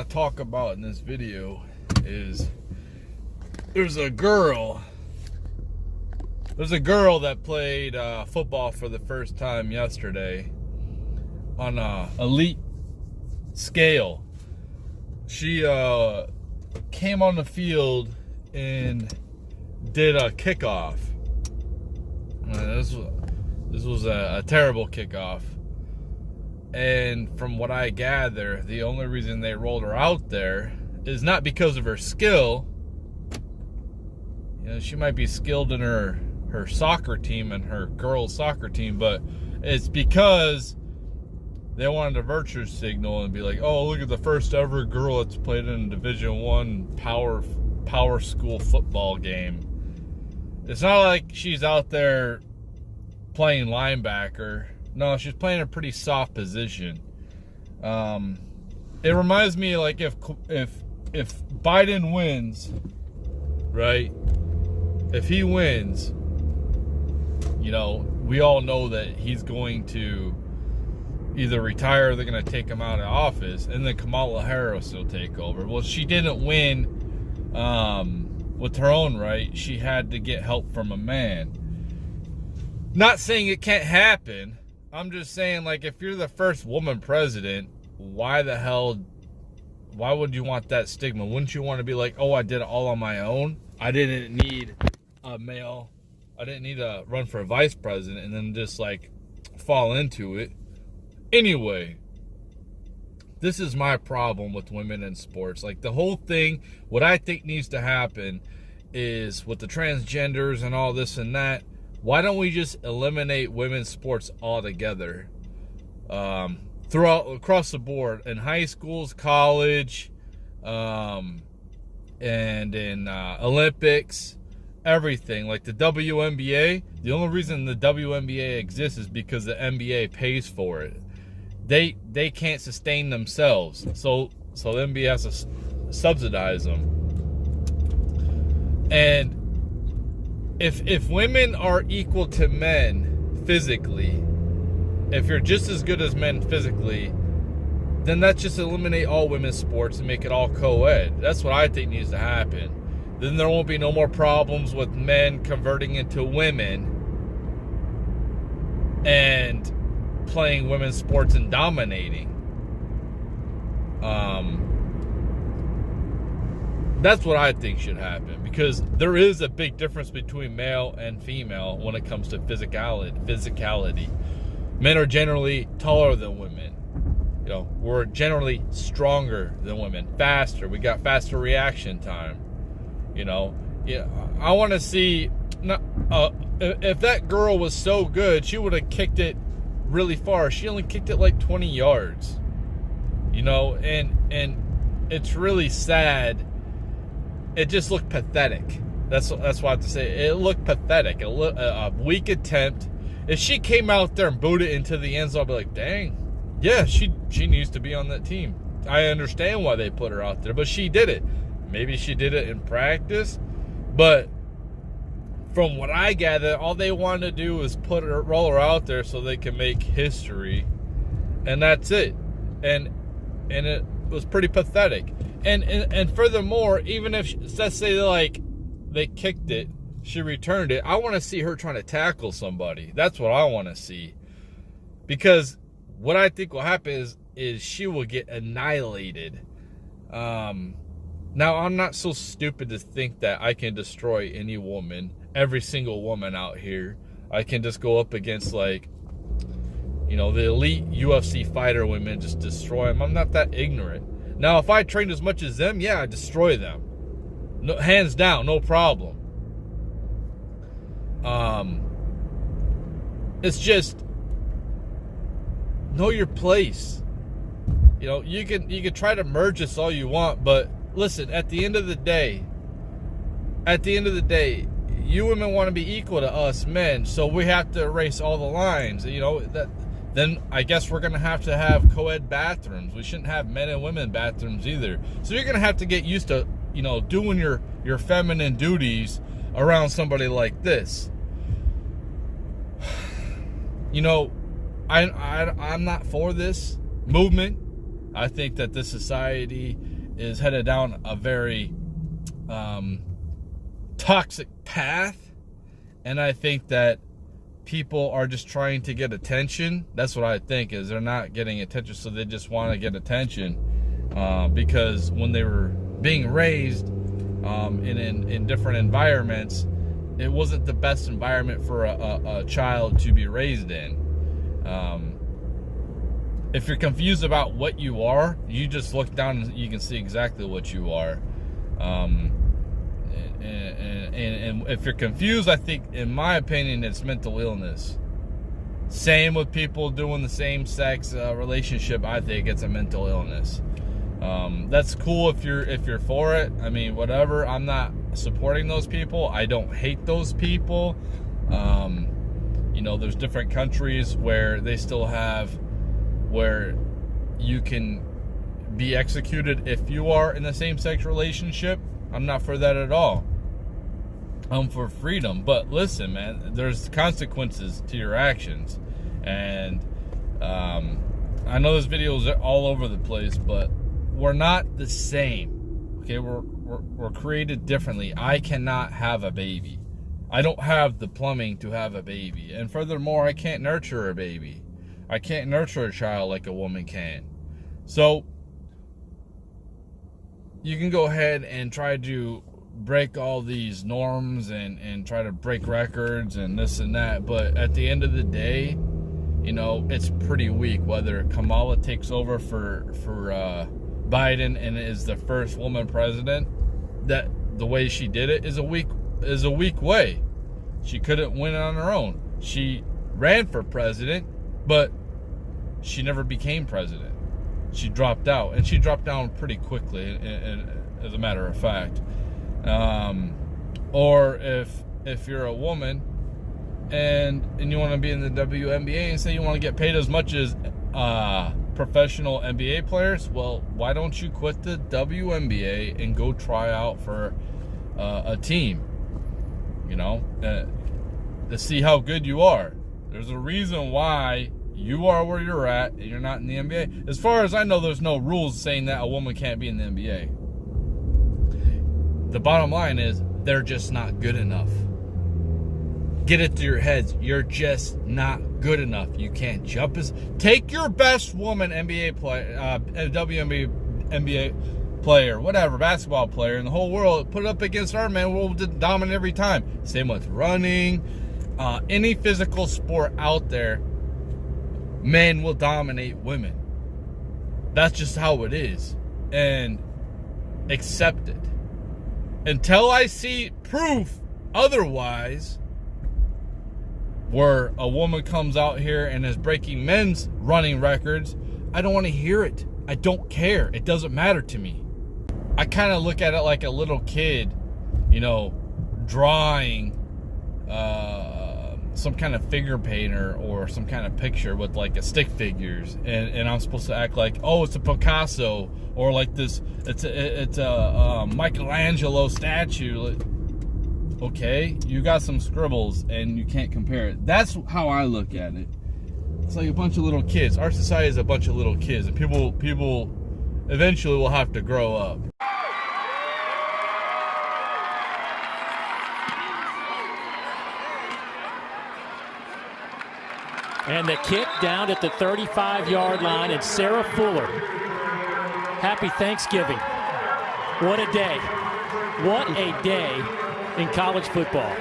to talk about in this video is there's a girl that played football for the first time yesterday on a elite scale. She came on the field and did a kickoff. This was a terrible kickoff. And from what I gather, the only reason they rolled her out there is not because of her skill. You know, she might be skilled in her soccer team and her girls' soccer team, but it's because they wanted a virtue signal and be like, oh, look at the first ever girl that's played in a Division I power school football game. It's not like she's out there playing linebacker. No, she's playing a pretty soft position. It reminds me, like, if Biden wins, right? If he wins, you know, we all know that he's going to either retire or they're going to take him out of office, and then Kamala Harris will take over. Well, she didn't win with her own right. She had to get help from a man. Not saying it can't happen. I'm just saying, like, if you're the first woman president, why would you want that stigma? Wouldn't you want to be like, oh, I did it all on my own? I didn't need a male. I didn't need to run for vice president and then just, like, fall into it. Anyway, this is my problem with women in sports. Like, the whole thing, what I think needs to happen is with the transgenders and all this and that, why don't we just eliminate women's sports altogether? Across the board, in high schools, college, and in Olympics, everything. Like the WNBA, the only reason the WNBA exists is because the NBA pays for it. They can't sustain themselves, so the NBA has to subsidize them. And if women are equal to men physically, if you're just as good as men physically, then let's just eliminate all women's sports and make it all co-ed. That's what I think needs to happen. Then there won't be no more problems with men converting into women and playing women's sports and dominating. That's what I think should happen, because there is a big difference between male and female when it comes to physicality. Men are generally taller than women. You know, we're generally stronger than women, faster. We got faster reaction time. You know, yeah. I want to see. If that girl was so good, she would have kicked it really far. She only kicked it like 20 yards. You know, and it's really sad. It just looked pathetic. That's what I have to say. It looked pathetic. A weak attempt. If she came out there and booted it into the end zone, I'd be like, dang, yeah, she needs to be on that team. I understand why they put her out there, but she did it. Maybe she did it in practice, but from what I gather, all they wanted to do was roll her out there so they can make history, and that's it. And it was pretty pathetic. And furthermore, even if, let's say, like, they kicked it, she returned it, I want to see her trying to tackle somebody. That's what I want to see. Because what I think will happen is she will get annihilated. Now, I'm not so stupid to think that I can destroy any woman, every single woman out here. I can just go up against, like, you know, the elite UFC fighter women, just destroy them. I'm not that ignorant. Now, if I trained as much as them, yeah, I'd destroy them. No, hands down, no problem. It's just, know your place. You know, you can try to merge us all you want, but listen, at the end of the day, you women want to be equal to us men, so we have to erase all the lines. You know, then I guess we're going to have co-ed bathrooms. We shouldn't have men and women bathrooms either. So you're going to have to get used to, you know, doing your feminine duties around somebody like this. You know, I'm not for this movement. I think that this society is headed down a very toxic path, and I think that people are just trying to get attention. That's what I think, is they're not getting attention, so they just want to get attention, because when they were being raised in different environments, it wasn't the best environment for a child to be raised in. If you're confused about what you are, you just look down and you can see exactly what you are. And if you're confused, I think, in my opinion, it's mental illness. Same with people doing the same sex relationship. I think it's a mental illness. That's cool if you're for it. I mean, whatever. I'm not supporting those people. I don't hate those people. There's different countries where they still have where you can be executed if you are in a same-sex relationship. I'm not for that at all. I'm for freedom. But listen, man, there's consequences to your actions. And I know this video is all over the place, but we're not the same. Okay, we're created differently. I cannot have a baby. I don't have the plumbing to have a baby. And furthermore, I can't nurture a baby. I can't nurture a child like a woman can. So you can go ahead and try to break all these norms and try to break records and this and that, but at the end of the day, it's pretty weak. Whether Kamala takes over for Biden and is the first woman president, that the way she did it is a weak way. She couldn't win on her own. She ran for president, but she never became president. She dropped out, and she dropped down pretty quickly, as a matter of fact. Or if you're a woman and you want to be in the WNBA and say you want to get paid as much as professional NBA players, well, why don't you quit the WNBA and go try out for a team? To see how good you are. There's a reason why you are where you're at and you're not in the NBA. As far as I know, there's no rules saying that a woman can't be in the NBA. The bottom line is they're just not good enough. Get it through your heads. You're just not good enough. You can't jump take your best woman NBA player, WNBA player, whatever, basketball player in the whole world, put it up against our man, we'll dominate every time. Same with running, any physical sport out there, men will dominate women. That's just how it is. And accept it. Until I see proof otherwise, where a woman comes out here and is breaking men's running records, I don't want to hear it. I don't care. It doesn't matter to me. I kind of look at it like a little kid, drawing some kind of figure painter or some kind of picture with like a stick figures, and I'm supposed to act like, oh, it's a Picasso, or like this, it's a Michelangelo statue. Okay, you got some scribbles and you can't compare it. That's how I look at it. It's like a bunch of little kids. Our society is a bunch of little kids, and people eventually will have to grow up. And the kick down at the 35-yard line, and Sarah Fuller. Happy Thanksgiving. What a day. What a day in college football.